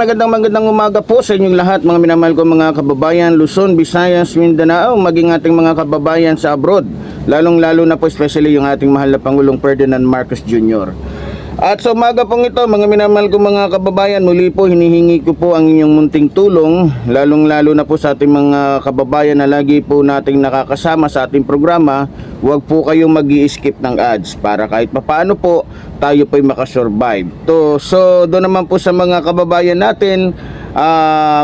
magandang umaga po sa inyong lahat, mga minamahal ko mga kababayan, Luzon, Visayas, Mindanao, maging ating mga kababayan sa abroad. Lalong-lalo na po especially yung ating mahal na Pangulong Ferdinand Marcos Jr. At sa umaga pong ito, mga minamahal ko mga kababayan, muli po hinihingi ko po ang inyong munting tulong, lalong-lalo na po sa ating mga kababayan na lagi po nating nakakasama sa ating programa. Huwag po kayong mag-i-skip ng ads para kahit papaano po tayo po'y makasurvive. So doon naman po sa mga kababayan natin,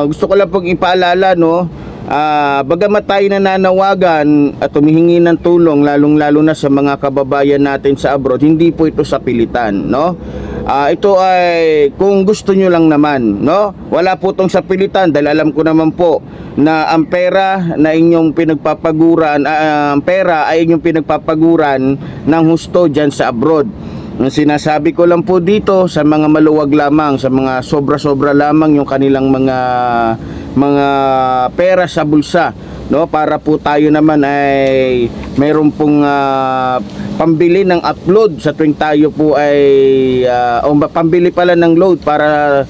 gusto ko lang pong ipaalala, no, bagamat tayo nananawagan at humihingi ng tulong, lalong-lalo na sa mga kababayan natin sa abroad, hindi po ito sa pilitan, no? Ito ay kung gusto nyo lang naman, no? Wala po itong sa pilitan dahil alam ko naman po na ang pera na inyong pinagpapaguran, ang pera ay inyong pinagpapaguran ng husto dyan sa abroad. Ang sinasabi ko lang po dito sa mga maluwag lamang, sa mga sobra-sobra lamang yung kanilang mga pera sa bulsa, no, para po tayo naman ay mayroon pong pambili ng upload sa tuwing tayo po ay o pambili pala ng load para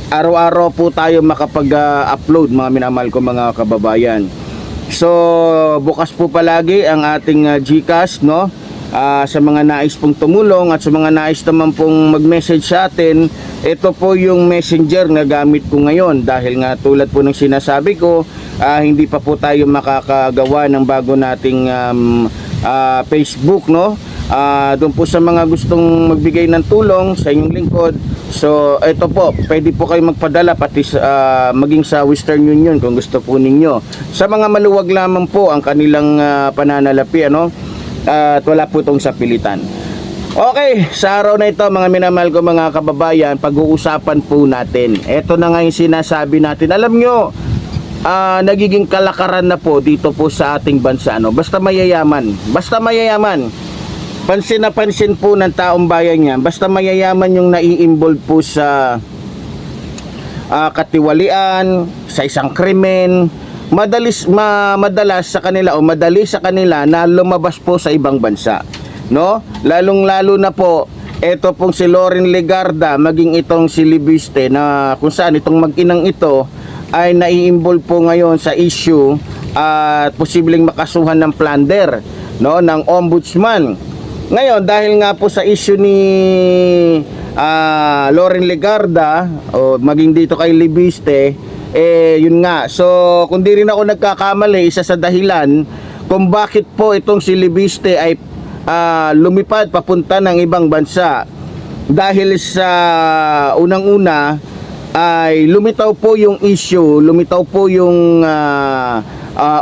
araw-araw po tayo makapag-upload, mga minamahal ko mga kababayan. So bukas po palagi ang ating GCash, no, sa mga nais pong tumulong at sa mga nais naman pong mag-message sa atin. Ito po yung messenger na gamit ko ngayon dahil nga tulad po ng sinasabi ko, hindi pa po tayo makakagawa ng bago nating Facebook, no. Doon po sa mga gustong magbigay ng tulong sa inyong lingkod. So ito po, pwede po kayo magpadala pati maging sa Western Union kung gusto po ninyo. Sa mga maluwag lamang po ang kanilang pananalapi, ano, at wala po itong sa pilitan. Okay, sa araw na ito mga minamahal ko mga kababayan, pag-uusapan po natin. Ito na nga yung sinasabi natin. Alam nyo, nagiging kalakaran na po dito po sa ating bansa, no? Basta mayayaman. Basta mayayaman. Pansin na pansin po ng taong bayan yan. Basta mayayaman yung nai-involve po sa katiwalian, sa isang krimen, madalas sa kanila o madali sa kanila na lumabas po sa ibang bansa, no? Lalong-lalo na po ito pong si Loren Legarda, maging itong si Libiste, na kung saan itong mag-inang ito ay nai-involve po ngayon sa issue at posibleng makasuhan ng plunder, no, ng ombudsman. Ngayon dahil nga po sa issue ni Loren Legarda o maging dito kay Libiste, yun nga. So kung di rin ako nagkakamali, isa sa dahilan kung bakit po itong si Libiste ay lumipad papunta ng ibang bansa, dahil sa unang-una ay lumitaw po yung issue, lumitaw po yung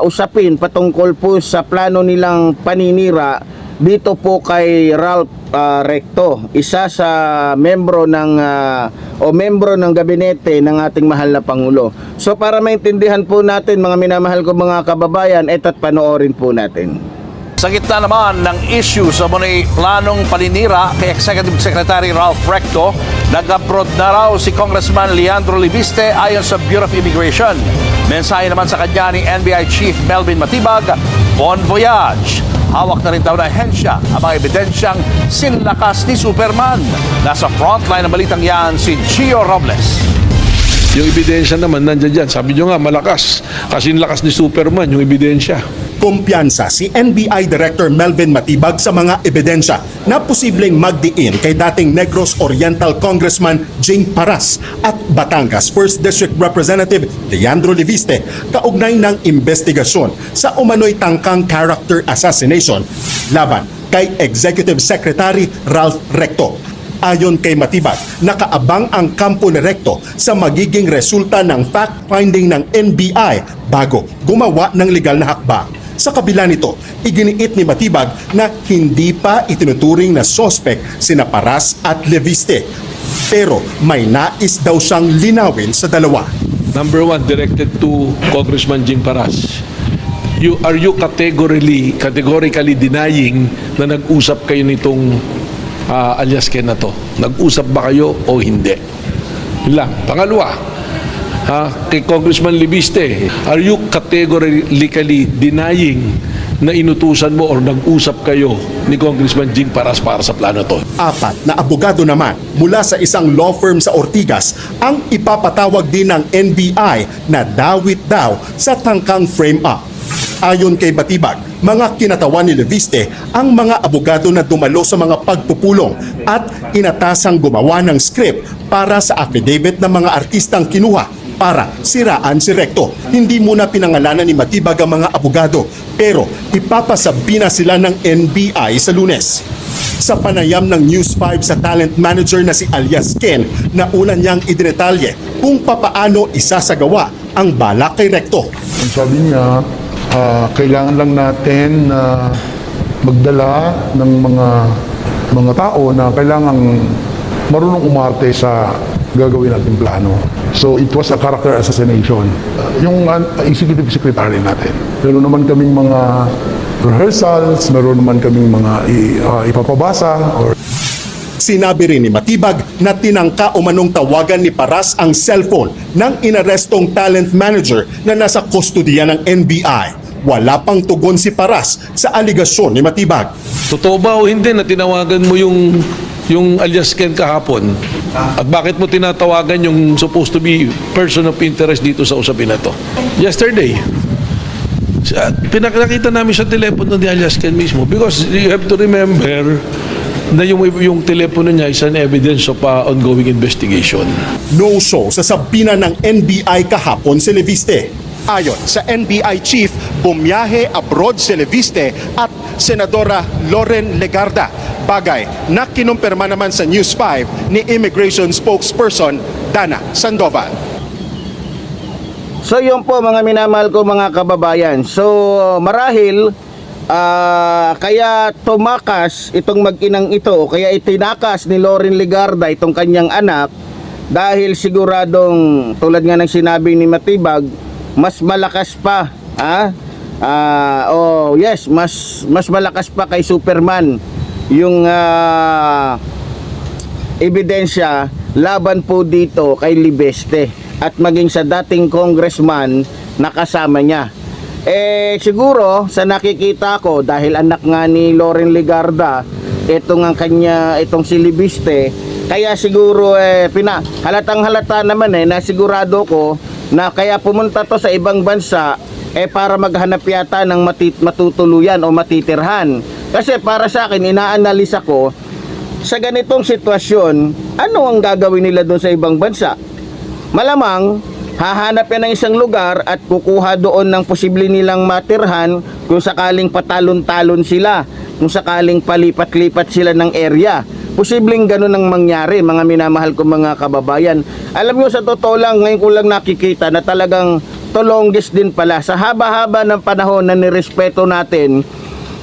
usapin patungkol po sa plano nilang paninira dito po kay Ralph Recto, isa sa membro ng gabinete ng ating mahal na Pangulo. So para maintindihan po natin mga minamahal ko mga kababayan, eto't panoorin po natin. Sa gitna naman ng issue sa muli planong paninira kay Executive Secretary Ralph Recto, nag-abroad na raw si Congressman Leandro Libiste ayon sa Bureau of Immigration. Mensahe naman sa kanya ni NBI Chief Melvin Matibag, bon voyage. Hawak na rin daw na ahensya ang mga ebidensyang sinlakas ni Superman. Nasa frontline ng balitang yan si Gio Robles. Yung ebidensya naman nandiyan dyan. Sabi nyo nga, malakas. Kasi lakas ni Superman yung ebidensya. Kumpiyansa si NBI Director Melvin Matibag sa mga ebidensya na posibleng magdiin kay dating Negros Oriental Congressman Jing Paras at Batangas 1st District Representative Leandro Libiste kaugnay ng investigasyon sa umano'y tangkang character assassination laban kay Executive Secretary Ralph Recto. Ayon kay Matibag, nakaabang ang kampo ni Recto sa magiging resulta ng fact-finding ng NBI bago gumawa ng legal na hakbang. Sa kabila nito, iginiit ni Matibag na hindi pa itinuturing na sospek sina Paras at Libiste. Pero may nais daw siyang linawin sa dalawa. Number one, directed to Congressman Jing Paras. Are you categorically denying na nag-usap kayo nitong alias Ken na to? Nag-usap ba kayo o hindi? Yun lang. Pangalawa, kay Congressman Libiste, are you categorically denying na inutusan mo or nag-usap kayo ni Congressman Jing Paras para sa plano to? 4 na abogado naman mula sa isang law firm sa Ortigas ang ipapatawag din ng NBI na dawit daw sa tangkang frame-up. Ayon kay Matibag, mga kinatawan ni Leviste ang mga abogado na dumalo sa mga pagpupulong at inatasang gumawa ng script para sa affidavit ng mga artistang kinuha para siraan si Recto. Hindi muna pinangalanan ni Matibag ang mga abogado pero ipapasabi na sila ng NBI sa Lunes. Sa panayam ng News 5 sa talent manager na si Alias Ken na una niyang idinetalye kung papaano isasagawa ang balak kay Recto. Ang sabi niya, kailangan lang natin na magdala ng mga tao na kailangang marunong umarte sa gagawin nating plano. So it was a character assassination. Yung executive secretary natin. Meron naman kaming mga rehearsals, meron naman kaming mga ipapabasa or Sinabi rin ni Matibag na tinangka umanong tawagan ni Paras ang cellphone ng inarestong talent manager na nasa kustodiya ng NBI. Wala pang tugon si Paras sa aligasyon ni Matibag. Totoo ba o hindi na tinawagan mo yung alias Ken kahapon? At bakit mo tinatawagan yung supposed to be person of interest dito sa usapin na to? Yesterday, pinakita namin sa telepono ni alias Ken mismo because you have to remember na yung telepono niya is an evidence of ongoing investigation. No-show sa sabina ng NBI kahapon si Leviste. Ayon sa NBI chief, bumiyahe abroad si Leviste at Senadora Loren Legarda. Bagay na kinumpirma naman sa News 5 ni Immigration Spokesperson Dana Sandoval. So yun po mga minamahal ko mga kababayan. So marahil kaya tumakas itong mag-inang ito, kaya itinakas ni Loren Legarda itong kanyang anak dahil siguradong tulad nga ng sinabi ni Matibag, mas malakas pa mas malakas pa kay Superman yung ebidensya laban po dito kay Libeste at maging sa dating congressman na kasama niya. Siguro sa nakikita ko dahil anak nga ni Loren Legarda itong si Libiste, kaya siguro halatang halata naman na sigurado ko na kaya pumunta to sa ibang bansa para maghanap yata ng matutuluyan o matitirhan. Kasi para sa akin inaanalisa ko sa ganitong sitwasyon, ano ang gagawin nila doon sa ibang bansa? Malamang hahanap yan ng isang lugar at kukuha doon ng posible nilang matirhan kung sakaling patalon-talon sila, kung sakaling palipat-lipat sila ng area. Posibleng ganun ang mangyari, mga minamahal ko mga kababayan. Alam nyo, sa totoo lang, ngayon ko lang nakikita na talagang to longest din pala. Sa haba-haba ng panahon na nirespeto natin,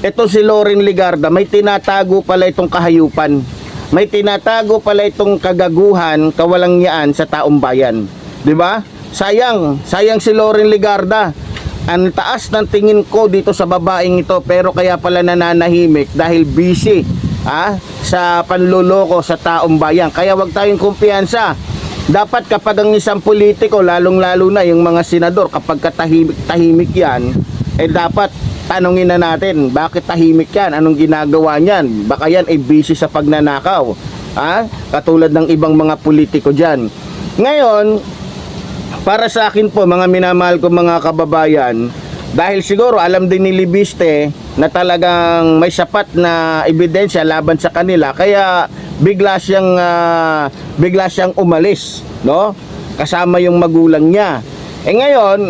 ito si Loren Legarda, may tinatago pala itong kahayupan. May tinatago pala itong kagaguhan, kawalangyaan sa taong bayan. 'Di ba? Sayang si Loren Legarda. Ang taas ng tingin ko dito sa babaeng ito, pero kaya pala nananahimik dahil busy sa panloloko sa taong bayan. Kaya wag tayong kumpiyansa. Dapat kapag ang isang politiko, lalong-lalo na yung mga senador, kapag tahimik yan, dapat tanungin na natin, bakit tahimik yan? Anong ginagawa niyan? Baka yan ay busy sa pagnanakaw. Katulad ng ibang mga politiko dyan. Ngayon, para sa akin po, mga minamahal ko mga kababayan, dahil siguro alam din ni Libiste na talagang may sapat na ebidensya laban sa kanila, kaya bigla siyang umalis, no? Kasama yung magulang niya. Ngayon,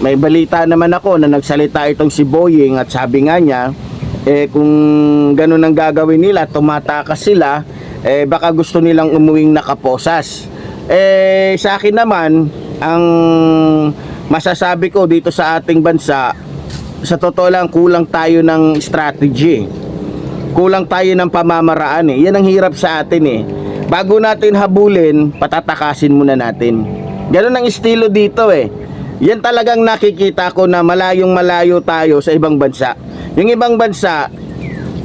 may balita naman ako na nagsalita itong si Boying at sabi nga niya, kung ganun ang gagawin nila, tumatakas sila, baka gusto nilang umuwing nakaposas. Sa akin naman, ang masasabi ko dito sa ating bansa, sa totoo lang, kulang tayo ng strategy. Kulang tayo ng pamamaraan Yan ang hirap sa atin Bago natin habulin, patatakasin muna natin. Ganun ang estilo dito Yan talagang nakikita ko na malayong malayo tayo sa ibang bansa. Yung ibang bansa,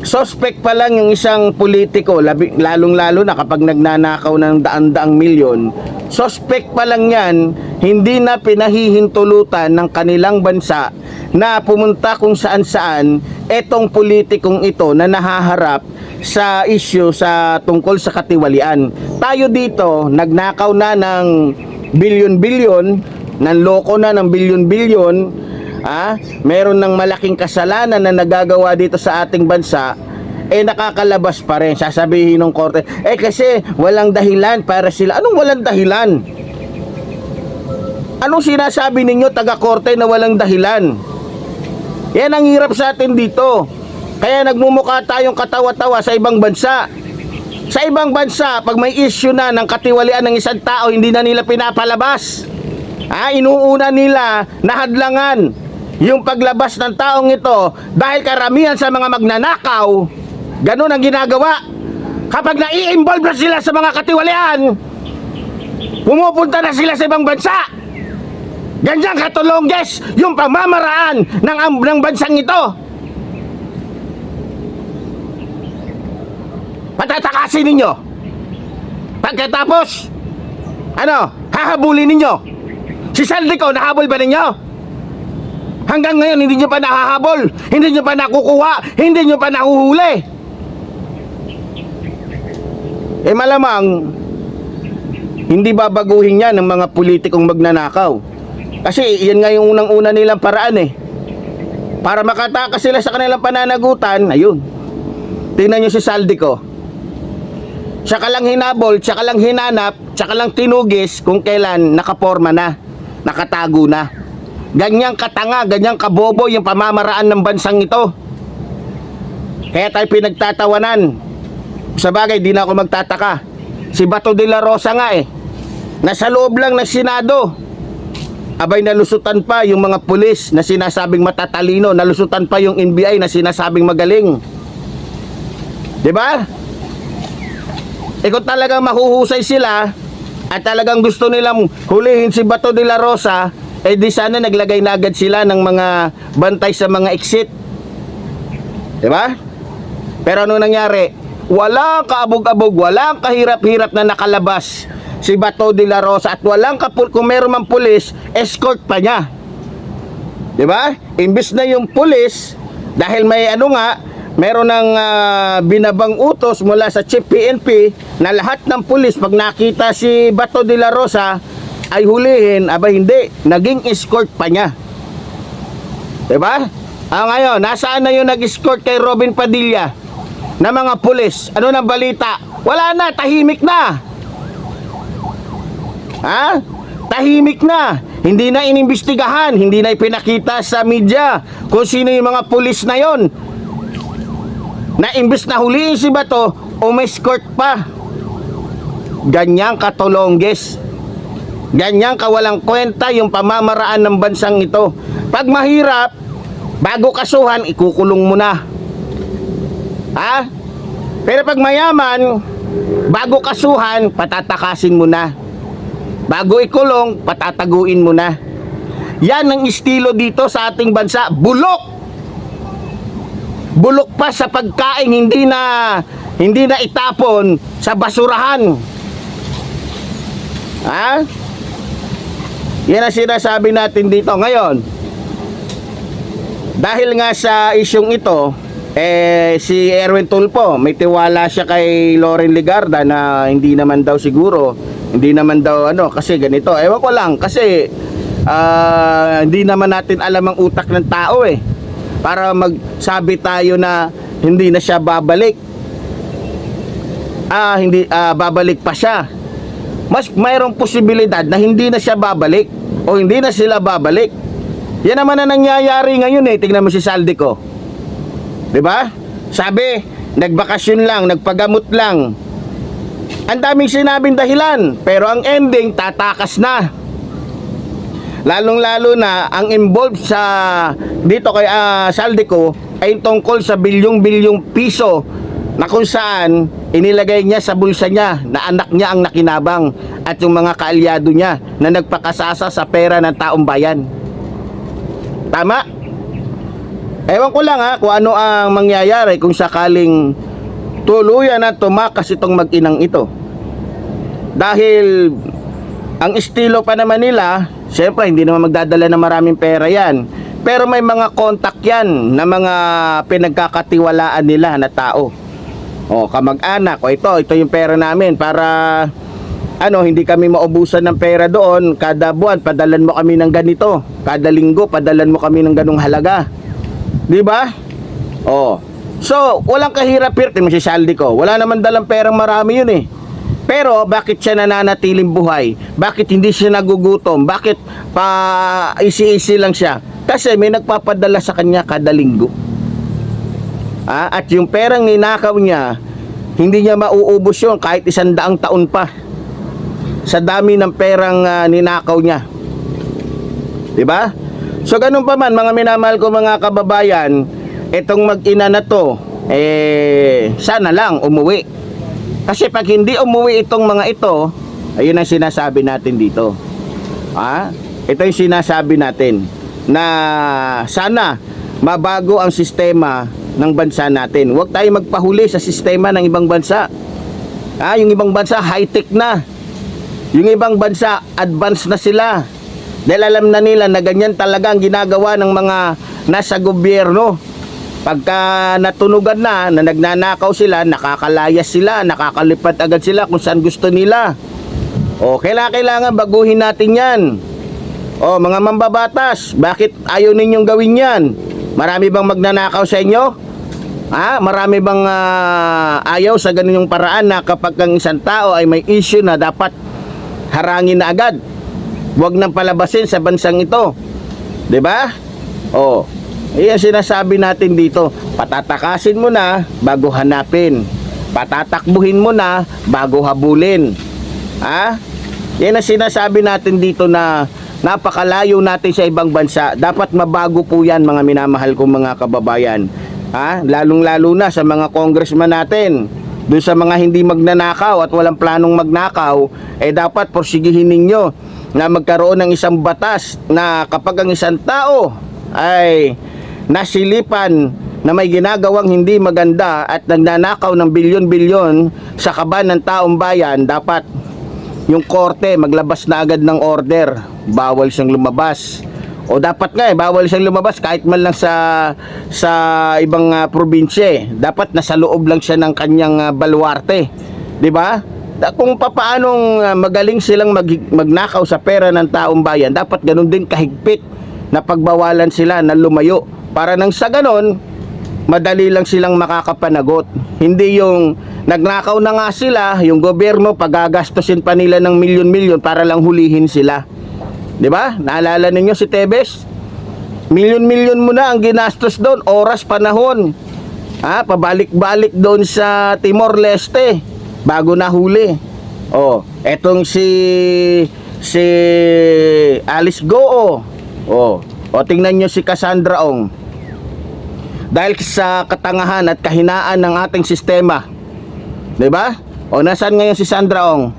suspect pa lang yung isang politiko, lalong-lalo na kapag nagnanakaw ng daan-daang milyon, suspect pa lang yan, hindi na pinahihintulutan ng kanilang bansa na pumunta kung saan-saan etong politikong ito na nahaharap sa issue sa tungkol sa katiwalian. Tayo dito, nagnakaw na ng bilyon-bilyon, nanloko na ng bilyon-bilyon, meron ng malaking kasalanan na nagagawa dito sa ating bansa, nakakalabas pa rin. Sasabihin ng korte, kasi walang dahilan para sila. Anong walang dahilan? Anong sinasabi ninyo, taga-korte, na walang dahilan? Yan ang hirap sa atin dito. Kaya nagmumukha tayong katawa-tawa sa ibang bansa. Sa ibang bansa, pag may issue na ng katiwalian ng isang tao, hindi na nila pinapalabas. Inuuna nila na hadlangan yung paglabas ng taong ito dahil karamihan sa mga magnanakaw, ganun ang ginagawa. Kapag nai-involve na sila sa mga katiwalian, pumupunta na sila sa ibang bansa. Ganyan katulongges yung pamamaraan ng bansang ito. Patatakasin ninyo. Pagkatapos, hahabulin ninyo. Si Saldico, nahabol ba ninyo? Hanggang ngayon, hindi nyo pa nahahabol, hindi nyo pa nakukuha, hindi nyo pa nahuhuli. Malamang, hindi babaguhin yan ng mga politikong magnanakaw. Kasi yan nga yung unang-una nilang paraan para makatakas sila sa kanilang pananagutan. Ayun, tingnan nyo si Saldico. Siya ka lang hinabol, siya ka lang hinanap, siya ka lang tinugis kung kailan nakaporma na, nakatago na. Ganyang katanga, ganyang kabobo yung pamamaraan ng bansang ito. Kaya tayo pinagtatawanan. Sa bagay, di na ako magtataka. Si Bato de la Rosa nga nasa loob lang ng Senado. Abay, nalusutan pa yung mga pulis na sinasabing matatalino, nalusutan pa yung NBI na sinasabing magaling. Diba? Kung talagang mahuhusay sila at talagang gusto nilang hulihin si Bato de la Rosa, di sana naglagay na agad sila ng mga bantay sa mga exit. Diba? Pero ano nangyari? Walang kaabog-abog, walang kahirap-hirap na nakalabas si Bato de la Rosa at walang kung meron mang pulis, escort pa niya. Diba? Imbis na yung pulis, dahil may meron ng binabang utos mula sa Chief PNP na lahat ng pulis pag nakita si Bato de la Rosa ay hulihin, hindi, naging escort pa niya. Diba? Ngayon, nasaan na yung nag-escort kay Robin Padilla na mga pulis? Ano nang balita? Wala na, tahimik na. Tahimik na. Hindi na inimbestigahan, hindi na ipinakita sa media kung sino yung mga pulis na yon. Na imbes na huliin si Bato, umescort pa. Ganyang katulongges. Ganyang kawalang kwenta yung pamamaraan ng bansang ito. Pag mahirap, bago kasuhan, ikukulong mo na. Pero pag mayaman, bago kasuhan, patatakasin mo na. Bago ikulong, patataguin mo na. Yan ang estilo dito sa ating bansa. Bulok! Bulok pa sa pagkain, hindi na itapon sa basurahan. Yan ang sinasabi natin dito. Ngayon, dahil nga sa isyong ito, si Erwin Tulfo, may tiwala siya kay Loren Legarda na hindi naman daw siguro, hindi naman daw kasi ganito. Ewan ko lang, kasi hindi naman natin alam ang utak ng tao para magsabi tayo na hindi na siya babalik. Babalik pa siya. Mas mayroong posibilidad na hindi na siya babalik o hindi na sila babalik. Yan naman na nangyayari ngayon Tingnan mo si Saldico. Diba? Sabi, nagbakasyon lang, nagpagamot lang. Ang daming sinabing dahilan, pero ang ending, tatakas na. Lalong-lalo na, ang involved dito kay Saldico ay tungkol sa bilyong-bilyong piso na kung saan inilagay niya sa bulsa niya na anak niya ang nakinabang at yung mga kaalyado niya na nagpakasasa sa pera ng taong bayan. Tama? Ewan ko lang kung ano ang mangyayari kung sakaling tuluyan na tumakas itong mag-inang ito. Dahil Ang estilo pa naman nila, syempre hindi naman magdadala ng maraming pera yan. Pero may mga contact yan na mga pinagkakatiwalaan nila na tao. O kamag-anak, o ito yung pera namin para hindi kami maubusan ng pera doon. Kada buwan, padalan mo kami ng ganito. Kada linggo, padalan mo kami ng ganong halaga. Di ba? So, walang kahirap-hirap. Masisaldi ko. Wala naman dalang perang marami yun eh. Pero bakit siya nananatiling buhay? Bakit hindi siya nagugutom? Bakit pa isi-isi lang siya? Kasi may nagpapadala sa kanya kada linggo. At yung perang ninakaw niya, hindi niya mauubos yun kahit 100 taon pa. Sa dami ng perang ninakaw niya. Diba? So ganun pa man, mga minamahal ko mga kababayan, itong mag-ina na to, sana lang umuwi. Kasi pag hindi umuwi itong mga ito, ayun ang sinasabi natin dito. Ito yung sinasabi natin na sana mabago ang sistema ng bansa natin. Huwag tayo magpahuli sa sistema ng ibang bansa. Yung ibang bansa high-tech na. Yung ibang bansa advanced na sila. Dahil alam na nila na ganyan talaga ang ginagawa ng mga nasa gobyerno. Pagka natunugan na nagnanakaw sila, nakakalayas sila, nakakalipat agad sila kung saan gusto nila. Kailangan baguhin natin yan. Mga mambabatas, bakit ayaw ninyong gawin yan? Marami bang magnanakaw sa inyo? Marami bang ayaw sa ganun yung paraan na kapag ang isang tao ay may issue na dapat harangin na agad? Huwag nang palabasin sa bansang ito. 'Di ba? Iyan sinasabi natin dito. Patatakasin mo na bago hanapin. Patatakbuhin mo na bago habulin. Yan ang sinasabi natin dito na napakalayo natin sa ibang bansa. Dapat mabago po yan, mga minamahal kong mga kababayan. Lalong-lalo na sa mga congressman natin. Doon sa mga hindi magnanakaw at walang planong magnakaw, dapat porsigihin ninyo na magkaroon ng isang batas na kapag ang isang tao ay nasilipan na may ginagawang hindi maganda at nagnanakaw ng bilyon-bilyon sa kaban ng taong bayan, dapat yung korte maglabas na agad ng order, bawal siyang lumabas. O dapat nga bawal siyang lumabas kahit man lang sa ibang probinsya. Dapat nasa loob lang siya ng kanyang baluarte. 'Di ba? Kung papaanong magaling silang magnakaw sa pera ng taong bayan, dapat ganun din kahigpit na pagbawalan sila na lumayo. Para nang sa ganon, madali lang silang makakapanagot. Hindi yung nagnakaw na nga sila, yung gobyerno pagagastusin pa nila ng milyon-milyon para lang hulihin sila. 'Di ba? Naalala ninyo si Tebes? Milyon-milyon mo na ang ginastos doon, oras, panahon. Pabalik-balik doon sa Timor-Leste bago nahuli. Etong si Alice Goo. Tingnan nyo si Cassandra Ong. Dahil sa katangahan at kahinaan ng ating sistema, 'di ba? Nasaan ngayon si Sandra Ong?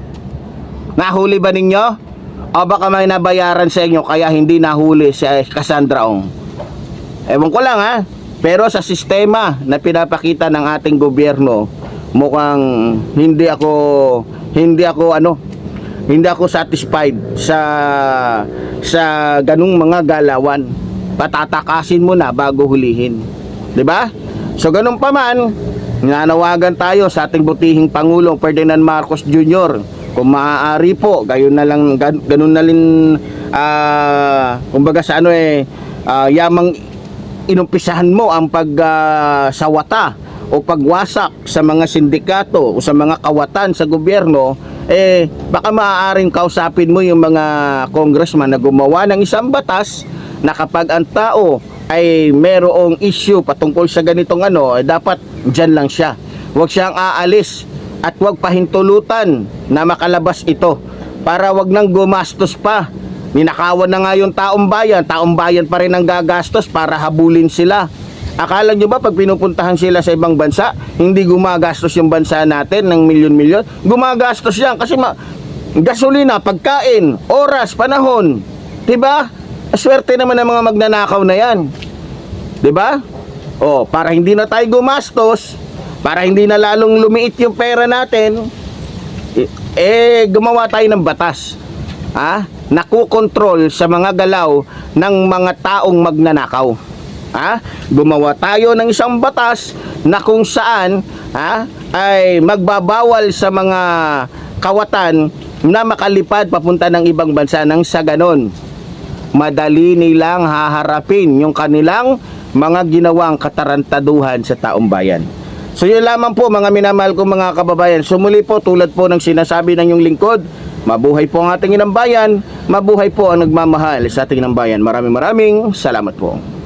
Nahuli ba ninyo? O baka may nabayaran sa inyo kaya hindi nahuli si Cassandra Ong? Ewan ko lang Pero sa sistema na pinapakita ng ating gobyerno, mukhang hindi ako satisfied sa ganung mga galawan. Patatakasin mo na bago hulihin. 'Di ba? So ganun pa man, nanawagan tayo sa ating butihing Pangulong Ferdinand Marcos Jr. Kung maaari po, ganun na rin kumbaga sa yamang inumpisahan mo ang pagsawata o pagwasak sa mga sindikato o sa mga kawatan sa gobyerno, baka maaaring kausapin mo yung mga congressman na gumawa ng isang batas na kapag ang tao ay merong issue patungkol sa ganitong dapat dyan lang siya. Huwag siyang aalis at huwag pahintulutan na makalabas ito para wag nang gumastos pa. Ninakawan na nga yung taong bayan pa rin ang gagastos para habulin sila. Akala nyo ba pag pinupuntahan sila sa ibang bansa, hindi gumagastos yung bansa natin ng milyon-milyon? Gumagastos yan kasi gasolina, pagkain, oras, panahon. 'Di ba? Swerte naman ng mga magnanakaw na yan. 'Di ba? Para hindi na tayo gumastos, para hindi na lalong lumiit yung pera natin, gumawa tayo ng batas nakukontrol sa mga galaw ng mga taong magnanakaw. Gumawa tayo ng isang batas na kung saan ay magbabawal sa mga kawatan na makalipad papunta ng ibang bansa, nang sa ganon madali nilang haharapin yung kanilang mga ginawang katarantaduhan sa taong bayan. So yun lamang po mga minamahal kong mga kababayan. Sumuli po, tulad po ng sinasabi ng inyong lingkod, mabuhay po ang ating inang bayan, mabuhay po ang nagmamahal sa ating inang bayan. Maraming salamat po.